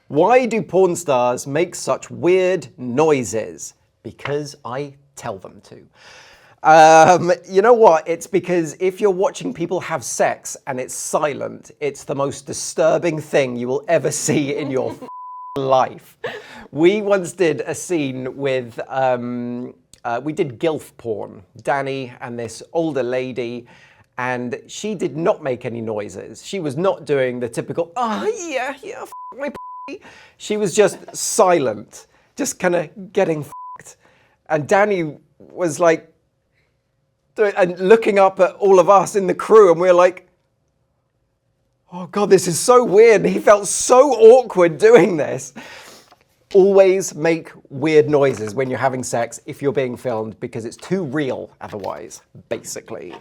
Why do porn stars make such weird noises? Because I tell them to. You know what? It's because if you're watching people have sex and it's silent, it's the most disturbing thing you will ever see in your life. We once did a scene with, we did GILF porn, Danny and this older lady, and she did not make any noises. She was not doing the typical, yeah, my p***. She was just silent, just kind of getting f***ed. And Danny was like, and looking up at all of us in the crew, and we're like, oh God, this is so weird. And he felt so awkward doing this. Always make weird noises when you're having sex if you're being filmed, because it's too real otherwise, basically.